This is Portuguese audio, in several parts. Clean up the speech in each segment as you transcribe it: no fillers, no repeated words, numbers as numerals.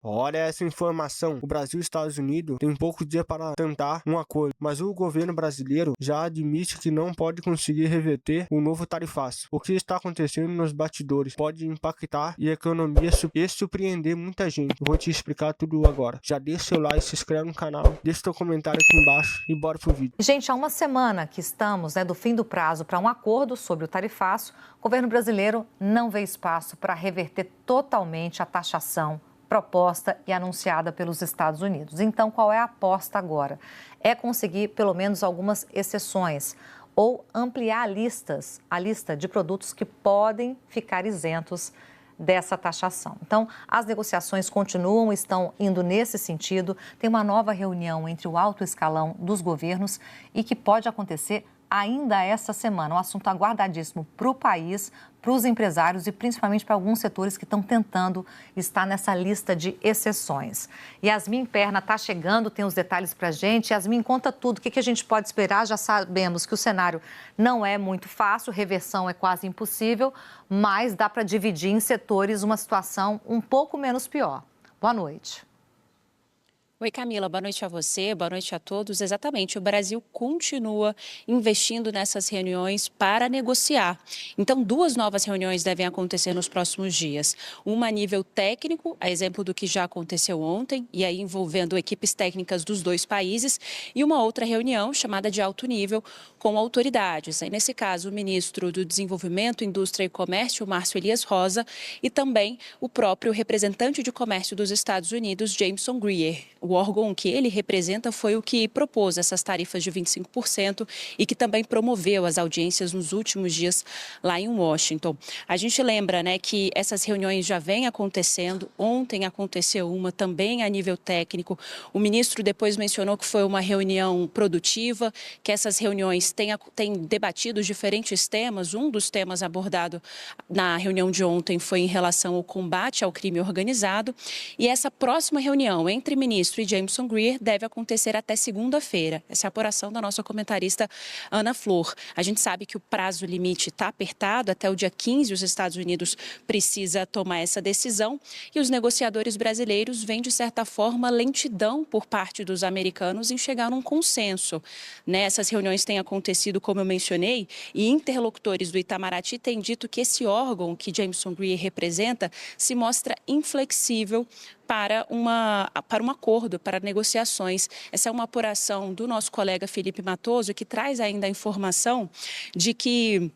Olha essa informação. O Brasil e os Estados Unidos têm poucos dias para tentar um acordo, mas o governo brasileiro já admite que não pode conseguir reverter o novo tarifaço. O que está acontecendo nos bastidores pode impactar a economia e surpreender muita gente. Vou te explicar tudo agora. Já deixa seu like, se inscreve no canal, deixa seu comentário aqui embaixo e bora pro vídeo. Gente, há uma semana que estamos do fim do prazo para um acordo sobre o tarifaço, o governo brasileiro não vê espaço para reverter totalmente a taxação proposta e anunciada pelos Estados Unidos. Então, qual é a aposta agora? É conseguir pelo menos algumas exceções ou ampliar a lista de produtos que podem ficar isentos dessa taxação. Então, as negociações continuam, estão indo nesse sentido. Tem uma nova reunião entre o alto escalão dos governos e que pode acontecer ainda essa semana. Um assunto aguardadíssimo para o país, para os empresários e principalmente para alguns setores que estão tentando estar nessa lista de exceções. Yasmin Perna está chegando, tem os detalhes para a gente. Yasmin, conta tudo. O que a gente pode esperar? Já sabemos que o cenário não é muito fácil, reversão é quase impossível, mas dá para dividir em setores uma situação um pouco menos pior. Boa noite. Oi, Camila, boa noite a você, boa noite a todos. Exatamente, o Brasil continua investindo nessas reuniões para negociar. Então, duas novas reuniões devem acontecer nos próximos dias. Uma a nível técnico, a exemplo do que já aconteceu ontem, e aí envolvendo equipes técnicas dos dois países, e uma outra reunião chamada de alto nível com autoridades. Aí, nesse caso, o ministro do Desenvolvimento, Indústria e Comércio, Márcio Elias Rosa, e também o próprio representante de comércio dos Estados Unidos, Jameson Greer. O órgão que ele representa foi o que propôs essas tarifas de 25% e que também promoveu as audiências nos últimos dias lá em Washington. A gente lembra, né, que essas reuniões já vêm acontecendo. Ontem aconteceu uma também a nível técnico. O ministro depois mencionou que foi uma reunião produtiva, que essas reuniões têm debatido diferentes temas. Um dos temas abordado na reunião de ontem foi em relação ao combate ao crime organizado. E essa próxima reunião entre ministro e Jameson Greer deve acontecer até segunda-feira. Essa é a apuração da nossa comentarista Ana Flor. A gente sabe que o prazo limite está apertado, até o dia 15 os Estados Unidos precisa tomar essa decisão e os negociadores brasileiros veem, de certa forma, lentidão por parte dos americanos em chegar num consenso. Essas reuniões têm acontecido, como eu mencionei, e interlocutores do Itamaraty têm dito que esse órgão que Jameson Greer representa se mostra inflexível para um acordo, para negociações. Essa é uma apuração do nosso colega Felipe Matoso, que traz ainda a informação de que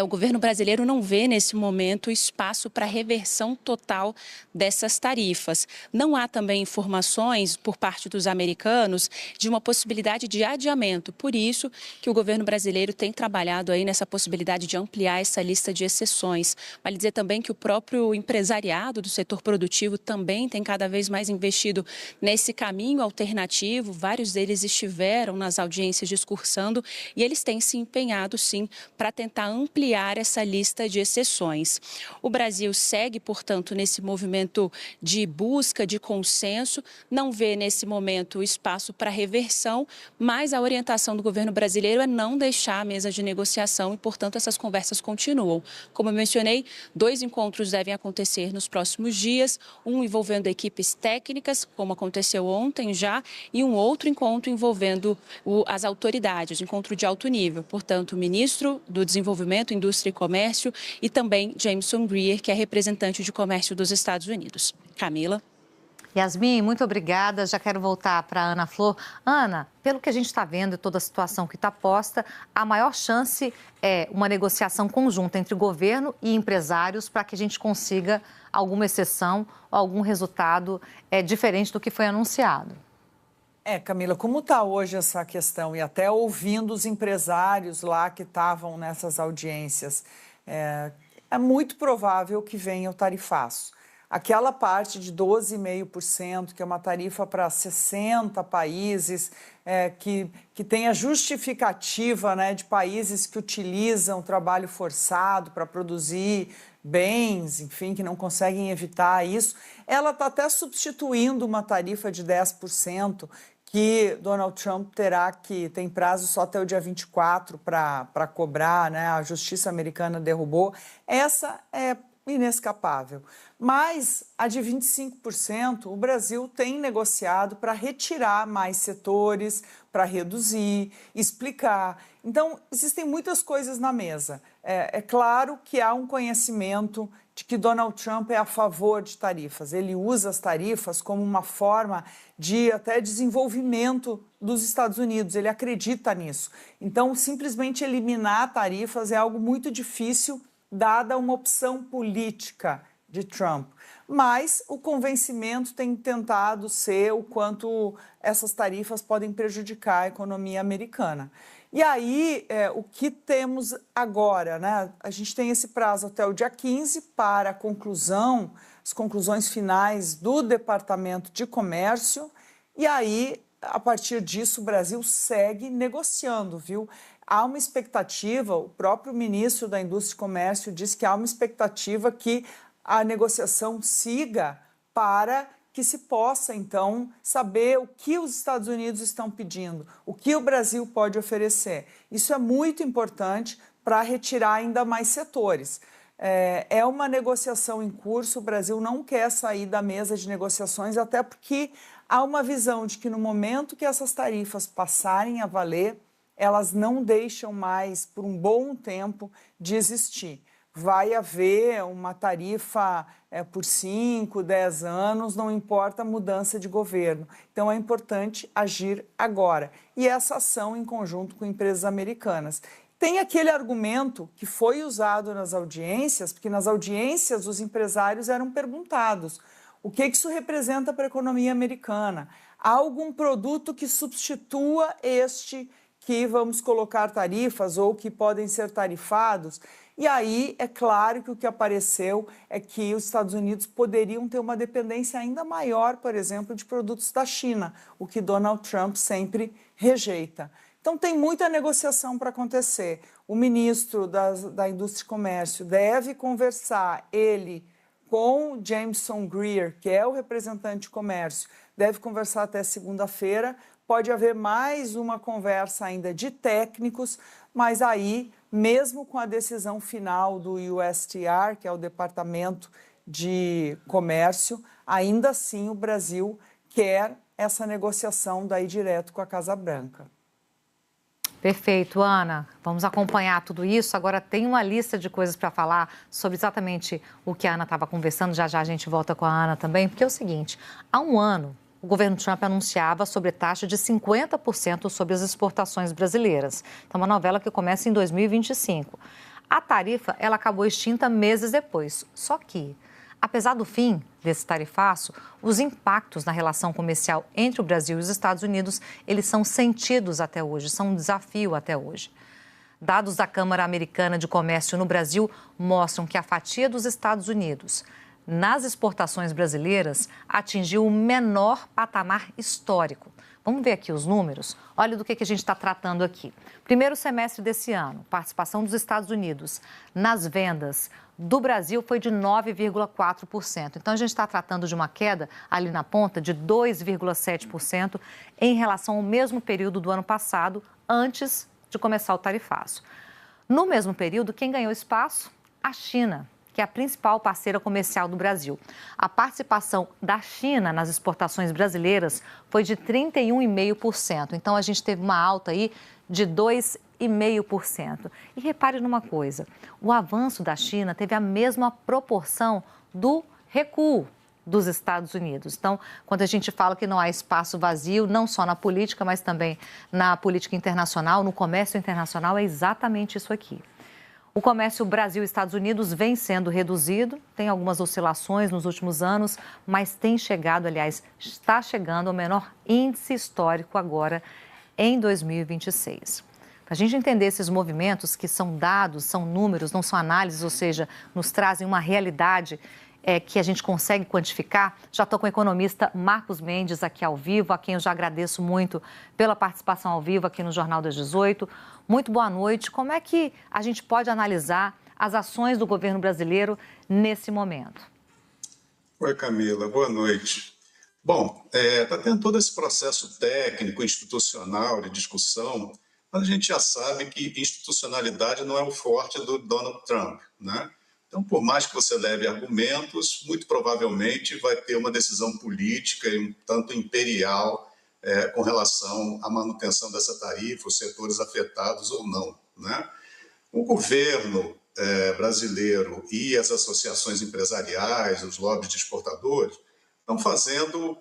o governo brasileiro não vê, nesse momento, espaço para reversão total dessas tarifas. Não há também informações, por parte dos americanos, de uma possibilidade de adiamento. Por isso que o governo brasileiro tem trabalhado aí nessa possibilidade de ampliar essa lista de exceções. Vale dizer também que o próprio empresariado do setor produtivo também tem cada vez mais investido nesse caminho alternativo. Vários deles estiveram nas audiências discursando e eles têm se empenhado, sim, para tentar ampliar essa lista de exceções. O Brasil segue, portanto, nesse movimento de busca de consenso, não vê nesse momento espaço para reversão, mas a orientação do governo brasileiro é não deixar a mesa de negociação e, portanto, essas conversas continuam. Como eu mencionei, 2 encontros devem acontecer nos próximos dias, um envolvendo equipes técnicas, como aconteceu ontem já, e um outro encontro envolvendo as autoridades, encontro de alto nível. Portanto, o ministro do Desenvolvimento, Indústria e Comércio e também Jameson Greer, que é representante de comércio dos Estados Unidos. Camila. Yasmin, muito obrigada. Já quero voltar para a Ana Flor. Ana, pelo que a gente está vendo e toda a situação que está posta, a maior chance é uma negociação conjunta entre o governo e empresários para que a gente consiga alguma exceção ou algum resultado diferente do que foi anunciado. Camila, como está hoje essa questão? E até ouvindo os empresários lá que estavam nessas audiências, é muito provável que venha o tarifaço. Aquela parte de 12,5%, que é uma tarifa para 60 países, que tem a justificativa, né, de países que utilizam trabalho forçado para produzir bens, enfim, que não conseguem evitar isso, ela está até substituindo uma tarifa de 10%, que Donald Trump tem prazo só até o dia 24 para cobrar, né? A justiça americana derrubou. Essa é inescapável. Mas a de 25%, o Brasil tem negociado para retirar mais setores, para reduzir, explicar. Então, existem muitas coisas na mesa. É claro que há um conhecimento de que Donald Trump é a favor de tarifas. Ele usa as tarifas como uma forma de até desenvolvimento dos Estados Unidos. Ele acredita nisso. Então, simplesmente eliminar tarifas é algo muito difícil, dada uma opção política de Trump. Mas o convencimento tem tentado ser o quanto essas tarifas podem prejudicar a economia americana. E aí, o que temos agora, né? A gente tem esse prazo até o dia 15 para a conclusão, as conclusões finais do Departamento de Comércio, e aí, a partir disso, o Brasil segue negociando, viu? Há uma expectativa, o próprio ministro da Indústria e Comércio disse que há uma expectativa que a negociação siga para que se possa, então, saber o que os Estados Unidos estão pedindo, o que o Brasil pode oferecer. Isso é muito importante para retirar ainda mais setores. É uma negociação em curso, o Brasil não quer sair da mesa de negociações, até porque há uma visão de que no momento que essas tarifas passarem a valer, elas não deixam mais, por um bom tempo, de existir. Vai haver uma tarifa por 5, 10 anos, não importa a mudança de governo. Então, é importante agir agora. E essa ação em conjunto com empresas americanas. Tem aquele argumento que foi usado nas audiências, porque nas audiências os empresários eram perguntados o que isso representa para a economia americana. Há algum produto que substitua este que vamos colocar tarifas ou que podem ser tarifados? E aí, é claro que o que apareceu é que os Estados Unidos poderiam ter uma dependência ainda maior, por exemplo, de produtos da China, o que Donald Trump sempre rejeita. Então, tem muita negociação para acontecer. O ministro da Indústria e Comércio deve conversar, ele, com Jameson Greer, que é o representante de comércio, deve conversar até segunda-feira. Pode haver mais uma conversa ainda de técnicos, mas aí, mesmo com a decisão final do USTR, que é o Departamento de Comércio, ainda assim o Brasil quer essa negociação daí direto com a Casa Branca. Perfeito, Ana. Vamos acompanhar tudo isso. Agora tem uma lista de coisas para falar sobre exatamente o que a Ana estava conversando. Já já a gente volta com a Ana também, porque é o seguinte, há um ano o governo Trump anunciava sobre taxa de 50% sobre as exportações brasileiras. Então, uma novela que começa em 2025. A tarifa, ela acabou extinta meses depois. Só que, apesar do fim desse tarifaço, os impactos na relação comercial entre o Brasil e os Estados Unidos, eles são sentidos até hoje, são um desafio até hoje. Dados da Câmara Americana de Comércio no Brasil mostram que a fatia dos Estados Unidos nas exportações brasileiras atingiu o menor patamar histórico. Vamos ver aqui os números? Olha do que a gente está tratando aqui. Primeiro semestre desse ano, participação dos Estados Unidos nas vendas do Brasil foi de 9,4%. Então, a gente está tratando de uma queda ali na ponta de 2,7% em relação ao mesmo período do ano passado, antes de começar o tarifaço. No mesmo período, quem ganhou espaço? A China, que é a principal parceira comercial do Brasil. A participação da China nas exportações brasileiras foi de 31,5%. Então, a gente teve uma alta aí de 2,5%. E repare numa coisa, o avanço da China teve a mesma proporção do recuo dos Estados Unidos. Então, quando a gente fala que não há espaço vazio, não só na política, mas também na política internacional, no comércio internacional, é exatamente isso aqui. O comércio Brasil-Estados Unidos vem sendo reduzido, tem algumas oscilações nos últimos anos, mas tem chegado, aliás, está chegando ao menor índice histórico agora em 2026. Para a gente entender esses movimentos, que são dados, são números, não são análises, ou seja, nos trazem uma realidade que a gente consegue quantificar, já estou com o economista Marcos Mendes aqui ao vivo, a quem eu já agradeço muito pela participação ao vivo aqui no Jornal das 18. Muito boa noite. Como é que a gente pode analisar as ações do governo brasileiro nesse momento? Oi, Camila. Boa noite. Bom, está tendo todo esse processo técnico, institucional, de discussão, mas a gente já sabe que institucionalidade não é o forte do Donald Trump, né? Então, por mais que você leve argumentos, muito provavelmente vai ter uma decisão política e um tanto imperial com relação à manutenção dessa tarifa, os setores afetados ou não, né? O governo brasileiro e as associações empresariais, os lobbies de exportadores, estão fazendo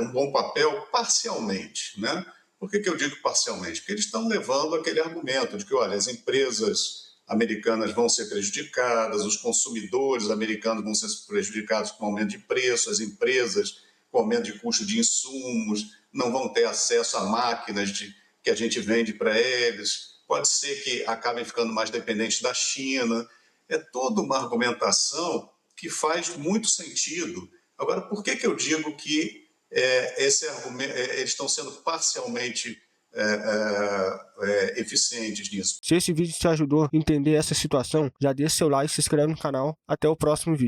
um bom papel parcialmente, né? Por que eu digo parcialmente? Porque eles estão levando aquele argumento de que, olha, as empresas americanas vão ser prejudicadas, os consumidores americanos vão ser prejudicados com aumento de preço, as empresas com aumento de custo de insumos, não vão ter acesso a máquinas que a gente vende para eles, pode ser que acabem ficando mais dependentes da China. É toda uma argumentação que faz muito sentido. Agora, por que eu digo que esse argumento, eles estão sendo parcialmente eficientes nisso? Se esse vídeo te ajudou a entender essa situação, já deixa seu like e se inscreve no canal. Até o próximo vídeo.